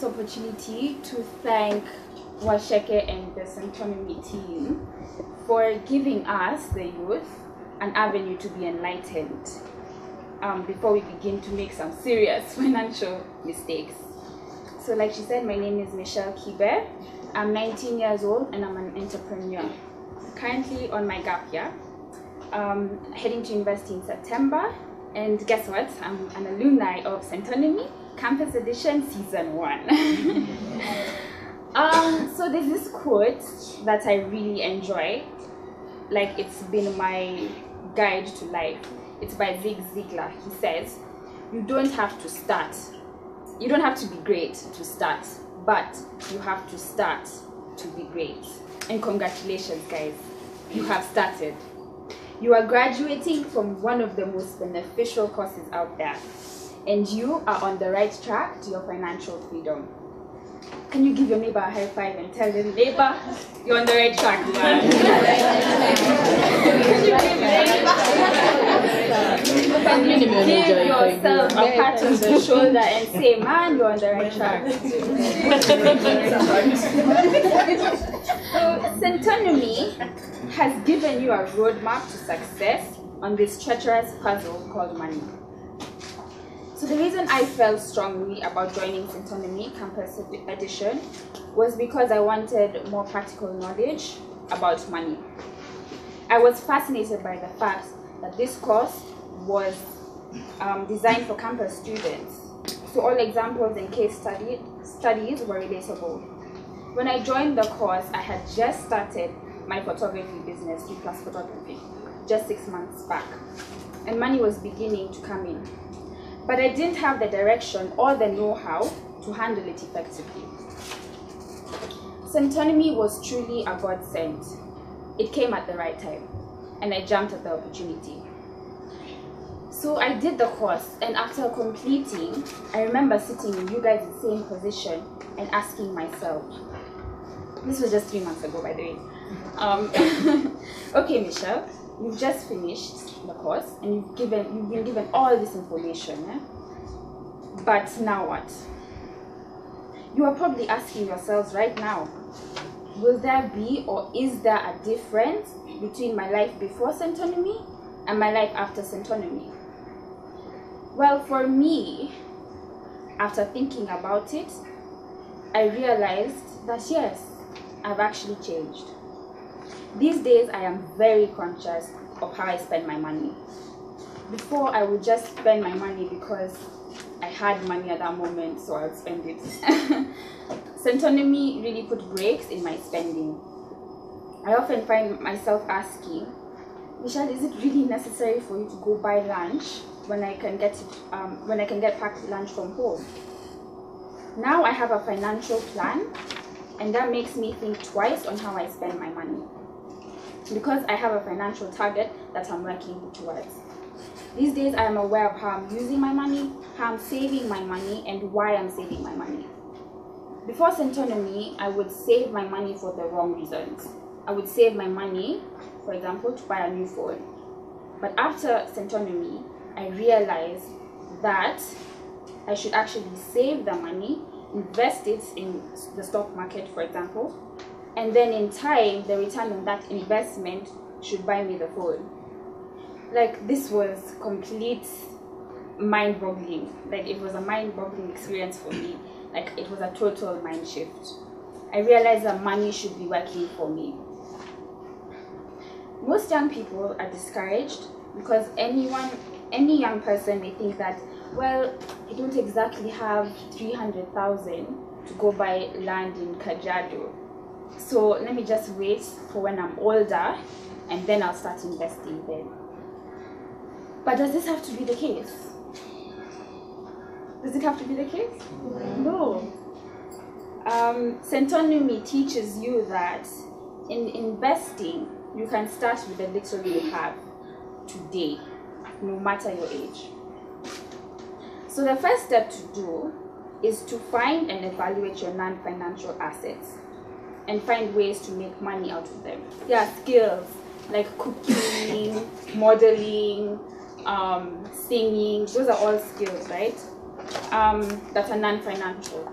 opportunity to thank Washeke and the Centonomy team for giving us, the youth, an avenue to be enlightened before we begin to make some serious financial mistakes. So like she said, my name is Michelle Kibe. I'm 19 years old and I'm an entrepreneur. Currently on my gap year, heading to university in September. And guess what? I'm an alumni of Centonomy Campus Edition Season 1. So there's this quote that I really enjoy. Like, it's been my guide to life. It's by Zig Ziglar. He says, you don't have to start. You don't have to be great to start, but you have to start to be great. And congratulations, guys. You have started. You are graduating from one of the most beneficial courses out there, and you are on the right track to your financial freedom. Can you give your neighbor a high five and tell them, neighbor, you're on the right track, man. Give yourself a pat on the shoulder and say, man, you're on the right track. So, Centonomy has given you a roadmap to success on this treacherous puzzle called money. So the reason I felt strongly about joining Centonomy Campus Edition was because I wanted more practical knowledge about money. I was fascinated by the fact that this course was designed for campus students. So all examples and case studies were relatable. When I joined the course, I had just started my photography business, 3+ Photography, just 6 months back. And money was beginning to come in. But I didn't have the direction or the know-how to handle it effectively. Centonomy was truly a godsend. It came at the right time, and I jumped at the opportunity. So I did the course, and after completing, I remember sitting in you guys' same position and asking myself, this was just 3 months ago, by the way. Okay, Michelle, you've just finished the course and you've been given all this information, but now what? You are probably asking yourselves right now, will there be or is there a difference between my life before Centonomy and my life after Centonomy? Well, for me, after thinking about it, I realized that yes, I've actually changed. These days, I am very conscious of how I spend my money. Before, I would just spend my money because I had money at that moment, so I would spend it. Centonomy really put brakes in my spending. I often find myself asking, Michelle, is it really necessary for you to go buy lunch when I can get packed lunch from home? Now I have a financial plan, and that makes me think twice on how I spend my money, because I have a financial target that I'm working towards. These days, I am aware of how I'm using my money, how I'm saving my money, and why I'm saving my money. Before Centonomy, I would save my money for the wrong reasons. I would save my money, for example, to buy a new phone. But after Centonomy, I realized that I should actually save the money, invest it in the stock market, for example, and then in time, the return on that investment should buy me the phone. Like, this was complete mind-boggling. Like, it was a mind-boggling experience for me. Like, it was a total mind shift. I realized that money should be working for me. Most young people are discouraged because any young person may think that, well, I don't exactly have 300,000 to go buy land in Kajiado. So let me just wait for when I'm older and then I'll start investing then. But does this have to be the case? Does it have to be the case? No. Centonomy teaches you that in investing, you can start with the little you have today, no matter your age. So the first step to do is to find and evaluate your non-financial assets and find ways to make money out of them. Yeah, skills like cooking, modeling, singing, those are all skills, right? That are non-financial.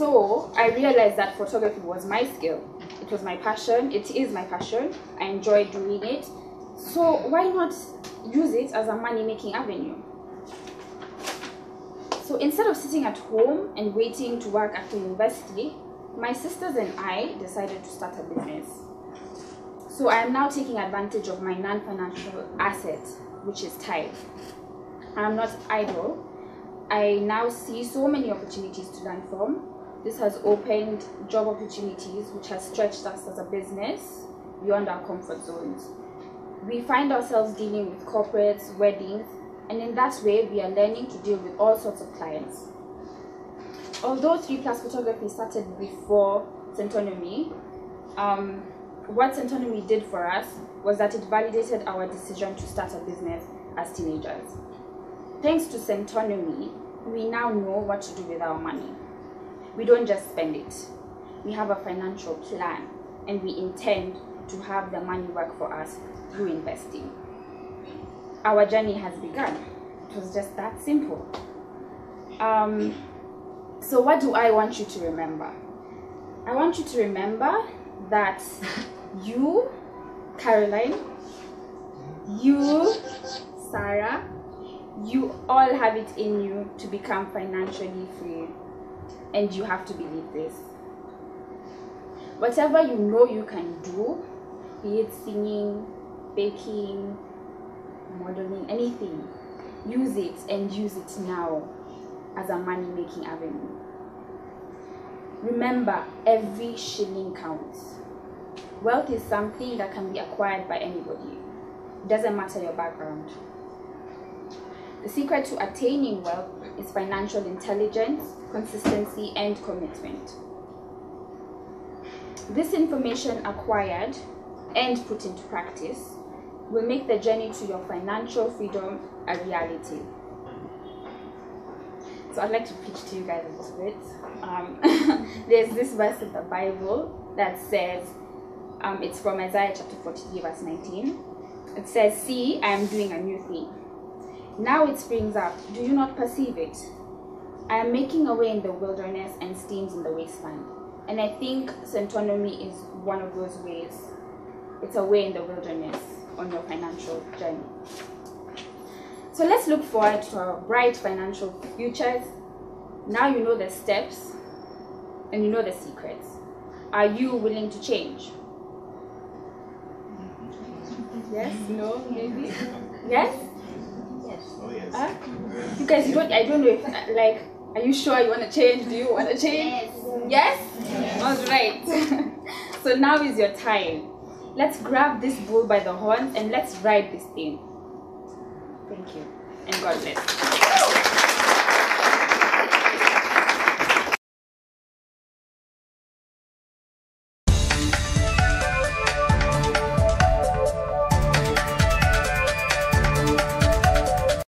So I realized that photography was my skill. It was my passion. It is my passion. I enjoy doing it. So why not use it as a money-making avenue? So instead of sitting at home and waiting to work after university, my sisters and I decided to start a business. So I am now taking advantage of my non-financial asset, which is time. I am not idle. I now see so many opportunities to learn from. This has opened job opportunities, which has stretched us as a business beyond our comfort zones. We find ourselves dealing with corporates, weddings, and in that way, we are learning to deal with all sorts of clients. Although 3+ Photography started before Centonomy, what Centonomy did for us was that it validated our decision to start a business as teenagers. Thanks to Centonomy, we now know what to do with our money. We don't just spend it. We have a financial plan, and we intend to have the money work for us through investing. Our journey has begun. It was just that simple. So what do I want you to remember? I want you to remember that you, Caroline, you, Sarah, you all have it in you to become financially free. And you have to believe this. Whatever you know you can do, be it singing, baking, modeling, anything, use it and use it now as a money-making avenue. Remember, every shilling counts. Wealth is something that can be acquired by anybody. It doesn't matter your background. The secret to attaining wealth is financial intelligence, consistency, and commitment. This information acquired and put into practice will make the journey to your financial freedom a reality. So I'd like to pitch to you guys a little bit. There's this verse in the Bible that says, it's from Isaiah chapter 43 verse 19. It says, "See, I am doing a new thing. Now it springs up. Do you not perceive it? I am making a way in the wilderness and streams in the wasteland." And I think Centonomy is one of those ways. It's a way in the wilderness on your financial journey. So let's look forward to our bright financial futures. Now you know the steps and you know the secrets. Are you willing to change? Yes? No? Maybe? Yes? Oh yes. You guys, I don't know if, like, are you sure you want to change? Do you want to change? Yes? Yes? All right. So now is your time. Let's grab this bull by the horns and let's ride this thing. Thank you. And God bless.